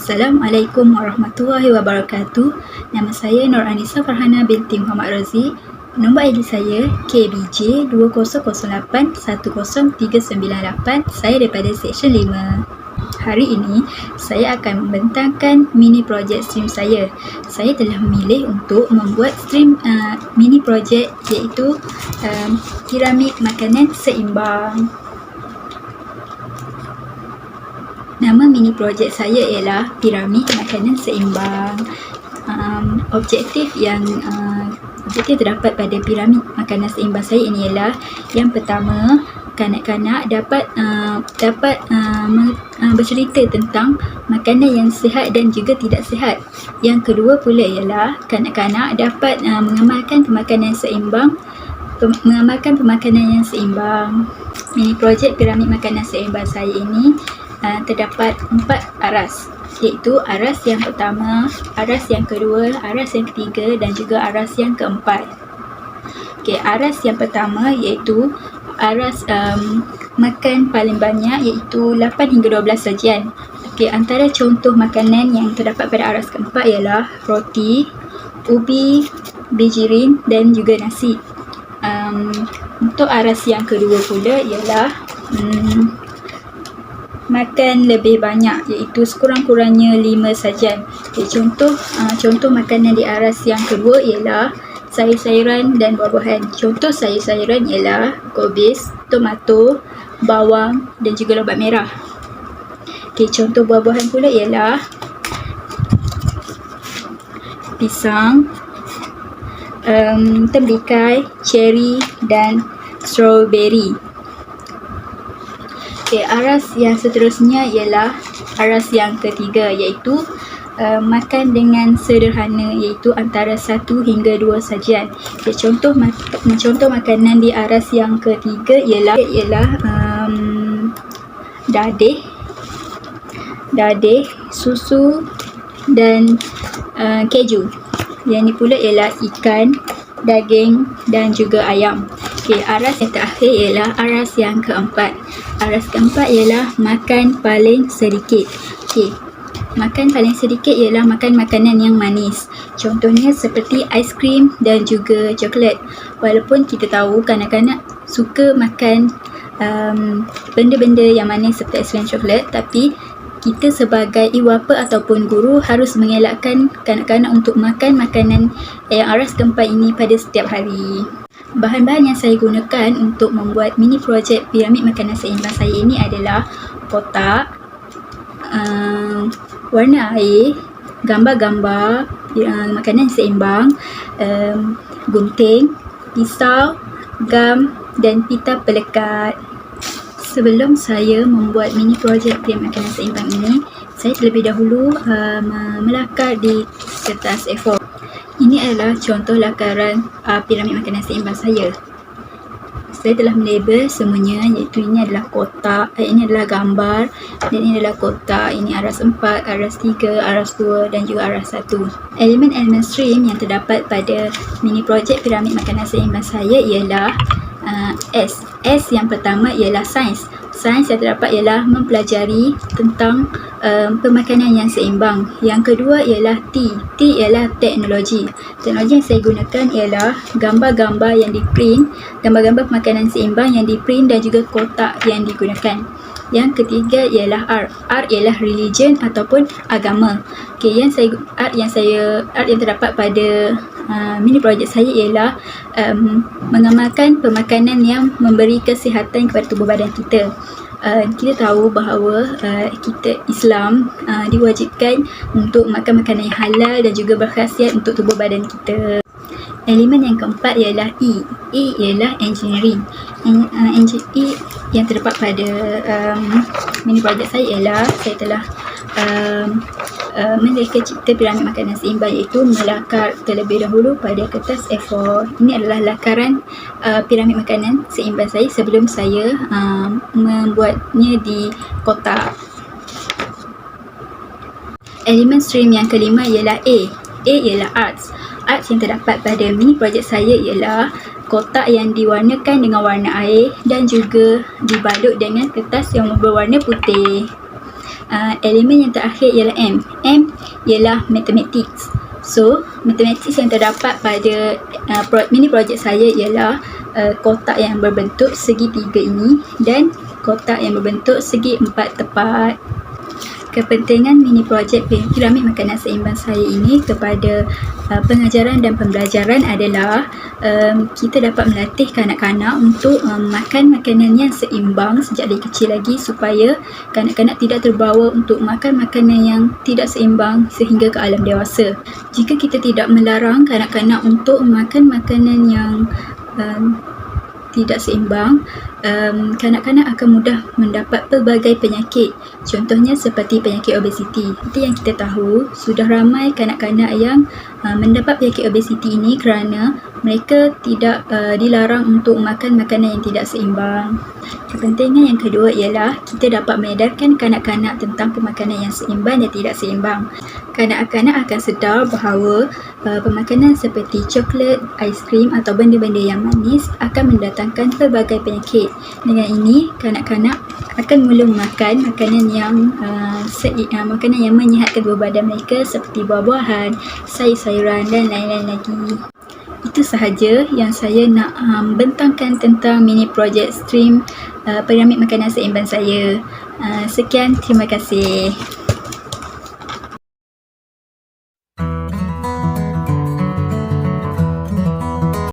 Assalamualaikum warahmatullahi wabarakatuh. Nama saya Nur Anissa Farhana binti Muhammad Razi. Nombor ID saya KBJ 2008-10398. Saya daripada Seksyen 5. Hari ini, saya akan membentangkan mini projek stream saya. Saya telah memilih untuk membuat stream mini projek iaitu piramid makanan seimbang. Nama mini projek saya ialah piramid makanan seimbang. Objektif terdapat pada piramid makanan seimbang saya ini ialah, yang pertama, kanak-kanak dapat bercerita tentang makanan yang sihat dan juga tidak sihat. Yang kedua pula ialah kanak-kanak dapat mengamalkan pemakanan yang seimbang. Mini projek piramid makanan seimbang saya ini terdapat 4 aras, iaitu aras yang pertama, aras yang kedua, aras yang ketiga dan juga aras yang keempat. Aras yang pertama iaitu aras makan paling banyak, iaitu 8 hingga 12 sajian. Antara contoh makanan yang terdapat pada aras keempat ialah roti, ubi, bijirin dan juga nasi. Untuk aras yang kedua pula ialah makan lebih banyak, iaitu sekurang-kurangnya 5 sajian. Contoh makanan di aras yang kedua ialah sayur-sayuran dan buah-buahan. Contoh sayur-sayuran ialah kobis, tomato, bawang dan juga lobak merah. Contoh buah-buahan pula ialah pisang, tembikar, ceri dan strawberry. Aras yang seterusnya ialah aras yang ketiga, iaitu makan dengan sederhana, iaitu antara 1 hingga 2 sajian. Contoh makanan di aras yang ketiga ialah dadih, susu dan keju. Yang ni pula ialah ikan, daging dan juga ayam. Aras yang terakhir ialah aras yang keempat. Aras keempat ialah makan paling sedikit. Makan paling sedikit ialah makan makanan yang manis. Contohnya seperti aiskrim dan juga coklat. Walaupun kita tahu kanak-kanak suka makan benda-benda yang manis seperti aiskrim dan coklat, tapi kita sebagai ibu bapa ataupun guru harus mengelakkan kanak-kanak untuk makan makanan yang aras keempat ini pada setiap hari. Bahan-bahan yang saya gunakan untuk membuat mini projek piramid makanan seimbang saya ini adalah kotak, warna air, gambar-gambar makanan seimbang, gunting, pisau, gam dan pita pelekat. Sebelum saya membuat mini projek piramid makanan seimbang ini, saya terlebih dahulu melakar di kertas A4. Ini adalah contoh lakaran piramid makanan seimbang saya. Saya telah melabel semuanya, iaitu ini adalah kotak, ini adalah gambar dan ini adalah kotak. Ini aras 4, aras 3, aras 2 dan juga aras 1. Elemen-elemen stream yang terdapat pada mini projek piramid makanan seimbang saya ialah S yang pertama ialah sains. Sains yang terdapat ialah mempelajari tentang pemakanan yang seimbang. Yang kedua ialah T ialah teknologi. Teknologi yang saya gunakan ialah gambar-gambar yang diprint, gambar-gambar pemakanan seimbang yang diprint dan juga kotak yang digunakan. Yang ketiga ialah R ialah religion ataupun agama. Art yang terdapat pada mini projek saya ialah mengamalkan pemakanan yang memberi kesihatan kepada tubuh badan kita. Kita tahu bahawa kita Islam diwajibkan untuk makan makanan yang halal dan juga berkhasiat untuk tubuh badan kita. Elemen yang keempat ialah E ialah engineering. E yang terdapat pada mini projek saya ialah saya telah mereka cipta piramid makanan seimbang, iaitu melakar terlebih dahulu pada kertas A4. Ini adalah lakaran piramid makanan seimbang saya sebelum saya membuatnya di kotak. Elemen stream yang kelima ialah A ialah arts. Arts yang terdapat pada mini projek saya ialah kotak yang diwarnakan dengan warna air dan juga dibalut dengan kertas yang berwarna putih. elemen yang terakhir ialah M. M ialah mathematics. So, mathematics yang terdapat pada mini projek saya ialah kotak yang berbentuk segi 3 ini dan kotak yang berbentuk segi 4 tepat. Kepentingan mini projek piramid makanan seimbang saya ini kepada pengajaran dan pembelajaran adalah kita dapat melatih kanak-kanak untuk makan makanan yang seimbang sejak dari kecil lagi supaya kanak-kanak tidak terbawa untuk makan makanan yang tidak seimbang sehingga ke alam dewasa. Jika kita tidak melarang kanak-kanak untuk makan makanan yang tidak seimbang, kanak-kanak akan mudah mendapat pelbagai penyakit. Contohnya seperti penyakit obesiti. Seperti yang kita tahu, sudah ramai kanak-kanak yang mendapat penyakit obesiti ini kerana mereka tidak dilarang untuk makan makanan yang tidak seimbang. Kepentingan yang kedua ialah kita dapat menyedarkan kanak-kanak tentang pemakanan yang seimbang dan tidak seimbang. Kanak-kanak akan sedar bahawa pemakanan seperti coklat, aiskrim atau benda-benda yang manis akan mendatangkan pelbagai penyakit. Dengan ini, kanak-kanak akan mula makan makanan yang menyihatkan tubuh badan mereka seperti buah-buahan, sayur-sayuran dan lain-lain lagi. Itu sahaja yang saya nak bentangkan tentang mini projek stream piramid makanan seimbang saya. Sekian, terima kasih.